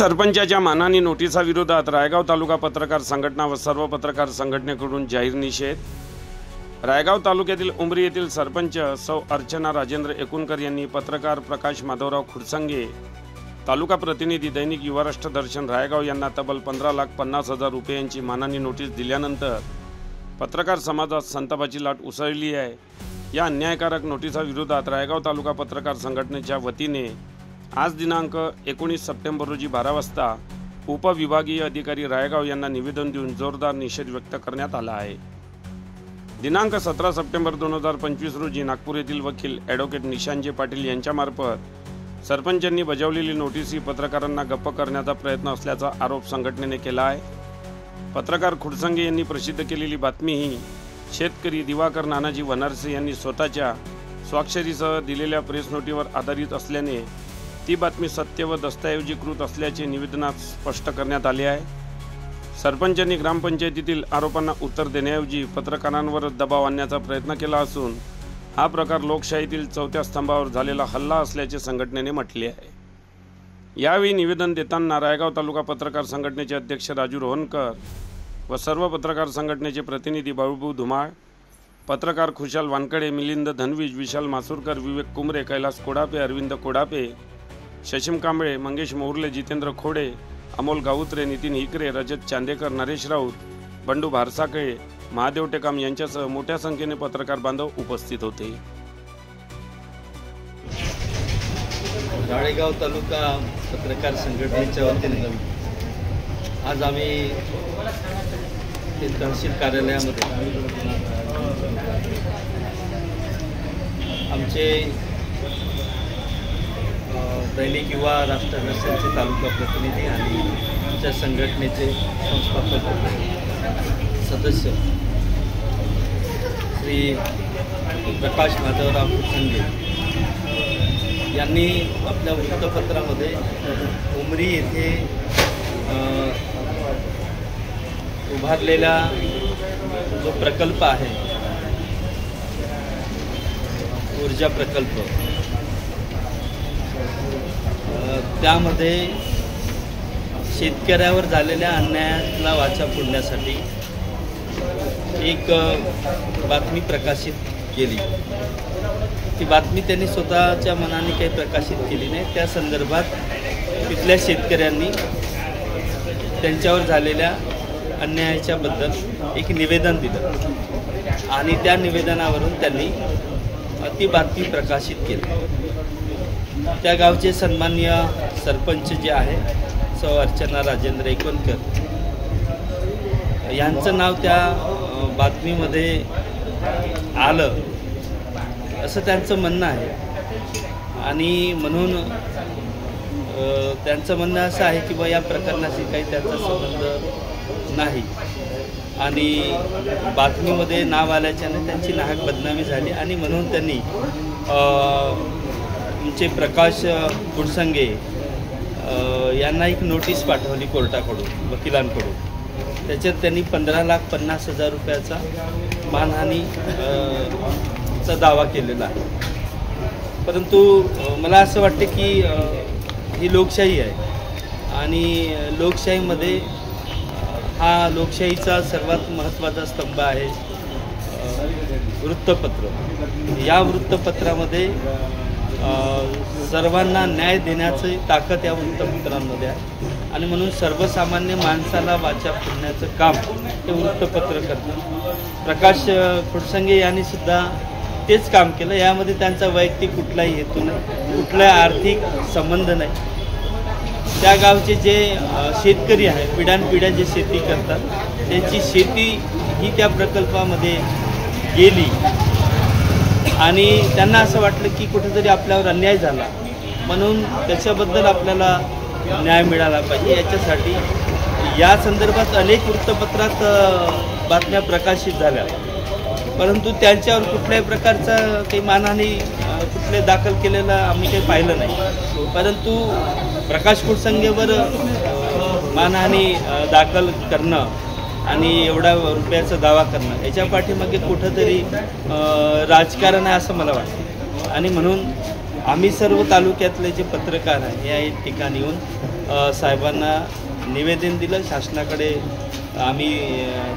सरपंचाच्या मानहानी नोटिसाविरोधात रायगाव तालुका पत्रकार संघटना व सर्व पत्रकार संघटनेकडून जाहीर निषेध। रायगाव तालुक्यातील उमरी येथील सरपंच सौ अर्चना राजेंद्र एकुणकर यांनी पत्रकार प्रकाश माधवराव खुडसंगे, तालुका प्रतिनिधी दैनिक युवा राष्ट्र दर्शन रायगाव यांना तब्बल 15,50,000 रुपयांची मानहानी नोटीस दिल्यानंतर पत्रकार समाजात संतापाची लाट उसळली आहे। या अन्यायकारक नोटिसाविरोधात रायगाव तालुका पत्रकार संघटनेच्या वतीने आज दिनांक 19 सप्टेंबर रोजी 12 वाजता उपविभागीय अधिकारी रायगाव यांना निवेदन देऊन जोरदार निषेध व्यक्त करण्यात आला आहे। दिनांक 17 सप्टेंबर 2025 रोजी नागपूर येथील वकील ॲडव्होकेट निशांतजी पाटील यांच्यामार्फत सरपंचांनी बजावलेली नोटीस ही पत्रकारांना गप्प करण्याचा प्रयत्न असल्याचा आरोप संघटनेने केला आहे। पत्रकार खुडसंगे यांनी प्रसिद्ध केलेली बातमी ही शेतकरी दिवाकर नानाजी वनारसे यांनी स्वतःच्या स्वाक्षरीसह दिलेल्या प्रेस नोटीवर आधारित असल्याने ती बातमी सत्य व दस्तऐवजीकृत असल्याचे निवेदनात स्पष्ट करण्यात आले आहे। सरपंचांनी ग्रामपंचायतीतील आरोपांना उत्तर देण्याऐवजी पत्रकारांवर दबाव आणण्याचा प्रयत्न केला असून हा प्रकार लोकशाहीतील चौथ्या स्तंभावर झालेला हल्ला असल्याचे संघटनेने म्हटले आहे। यावेळी निवेदन देताना रायगाव तालुका पत्रकार संघटनेचे अध्यक्ष राजू रोहनकर व सर्व पत्रकार संघटनेचे प्रतिनिधी बाळूभाऊ धुमाळ, पत्रकार खुशाल वानकडे, मिलिंद धनवीज, विशाल मासुरकर, विवेक कुमरे, कैलास कोडापे, अरविंद कोडापे, शशिम कांबळे, मंगेश मोहर्ले, जितेंद्र खोडे, अमोल गावुत्रे, नितीन हिकरे, रजत चांदेकर, नरेश राऊत, बंडू भारसाकळे, महादेव टेकाम यांच्यासह मोठ्या संख्येने पत्रकार बांधव उपस्थित होते। राळेगाव तालुका पत्रकार संघटनेच्या वतीने आज आम्ही तहसील कार्यालयामध्ये आमचे दैनिक युवा राष्ट्र दर्शनचे तालुका प्रतिनिधी आणि आमच्या संघटनेचे संस्थापक सदस्य श्री प्रकाश माधवराव खुडसंगे यांनी आपल्या वृत्तपत्रामध्ये उमरी येथे उभारलेला जो प्रकल्प आहे, ऊर्जा प्रकल्प, त्यामध्ये शेतकऱ्यावर झालेल्या अन्यायाला वाचा फोडण्यासाठी एक बातमी प्रकाशित केली। ती बातमी त्यांनी स्वतःच्या मनाने काही प्रकाशित केली नाही। त्या संदर्भात तिथल्या शेतकऱ्यांनी त्यांच्यावर झालेल्या अन्यायाच्या बद्दल एक निवेदन दिलं आणि त्या निवेदनावरून त्यांनी ती बातमी प्रकाशित केली। त्या गावचे सन्माननीय सरपंच जे आहे सौ अर्चना राजेंद्र एकुणकर यांचं नाव त्या बातमीमध्ये आलं असं त्यांचं म्हणणं आहे आणि म्हणून त्यांचं म्हणणं असं आहे की बा या प्रकरणाशी काही त्याचा संबंध नाही आणि बातमीमध्ये नाव आल्याच्याने त्यांची नाहक बदनामी झाली आणि म्हणून त्यांनी आमचे प्रकाश खुडसंगे यांना एक नोटीस पाठवली कोर्टाकडून, वकिलांकडून। त्याच्यात त्यांनी 15,50,000 रुपयाचा मानहानीचा दावा केलेला आहे। परंतु मला असं वाटते की ही लोकशाही आहे आणि लोकशाहीमध्ये हा लोकशाहीचा सर्वात महत्त्वाचा स्तंभ आहे वृत्तपत्र। या वृत्तपत्रामध्ये सर्वांना न्याय देण्याची ताकद या वृत्तपत्रांमध्ये आहे आणि म्हणून सर्वसामान्य माणसाला वाचा फोडण्याचं काम हे वृत्तपत्र करतं। प्रकाश खुडसंगे यांनी सुद्धा तेच काम केलं। यामध्ये त्यांचा वैयक्तिक कुठलाही हेतू नाही, कुठलाही आर्थिक संबंध नाही। त्या गावचे जे शेतकरी आहे, पिढ्यानपिढ्या जे शेती करतात, त्यांची शेती ही त्या प्रकल्पामध्ये गेली आणि त्यांना असं वाटलं की कुठेतरी आपल्यावर अन्याय झाला म्हणून त्याच्याबद्दल आपल्याला न्याय मिळाला पाहिजे। याच्यासाठी या संदर्भात अनेक वृत्तपत्रात बातम्या प्रकाशित झाल्या, परंतु त्यांच्यावर कुठल्याही प्रकारचा काही मानहानी कुठले दाखल केलेला आम्ही काही पाहिलं नाही। परंतु प्रकाश खुडसंगेवर मानहानी दाखल करणं आणि एवढा रुपयाचा दावा करणं याच्या पाठीमागे कुठंतरी राजकारण आहे असं मला वाटतं आणि म्हणून आम्ही सर्व तालुक्यातले जे पत्रकार आहे या ठिकाणी येऊन साहेबांना निवेदन दिलं. शासनाकडे आम्ही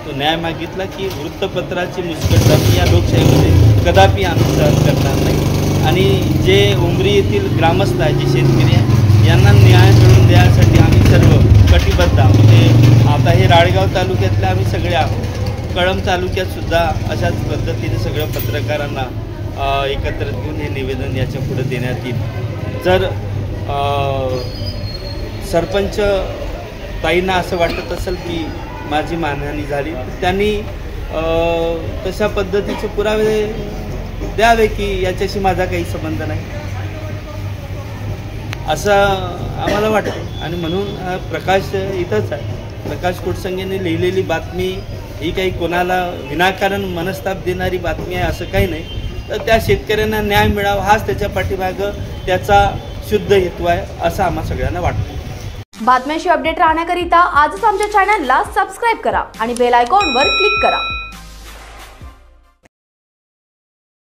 तो न्याय मागितला की वृत्तपत्राची मुस्कटदाबी या लोकशाहीमध्ये कदापि आम्ही सहन करणार नाही. आणि जे उमरी येथील ग्रामस्थ आहे, जे शेतकरी आहे, यांना न्याय मिळवून द्यायसाठी आम्ही सर्व कटिबद्ध आहोत. म्हणजे आता हे राळेगाव तालुक्यातले आम्ही सगळे आहोत. कळंब तालुक्यातसुद्धा अशाच पद्धतीने सगळ्या पत्रकारांना एकत्रित घेऊन हे निवेदन याच्या पुढे देण्यात येईल. जर सरपंच ताईंना असं वाटत असेल की माझी मानहानी झाली, तर त्यांनी तशा पद्धतीचे पुरावे द्यावे की याच्याशी माझा काही संबंध नाही, असं आम्हाला वाटतं. आणि म्हणून प्रकाश इथंच आहे. प्रकाश कुडसंगेने लिहिलेली बातमी ही काही कोणाला विनाकारण मनस्ताप देणारी बातमी आहे असं काही नाही. तर त्या शेतकऱ्यांना न्याय मिळावा हाच त्याच्या पाठीमागं त्याचा शुद्ध हेतू आहे असं आम्हा सगळ्यांना वाटतं. बातम्यांशी अपडेट राहण्याकरिता आजच आमच्या चॅनलला सबस्क्राईब करा आणि बेल आयकॉनवर क्लिक करा.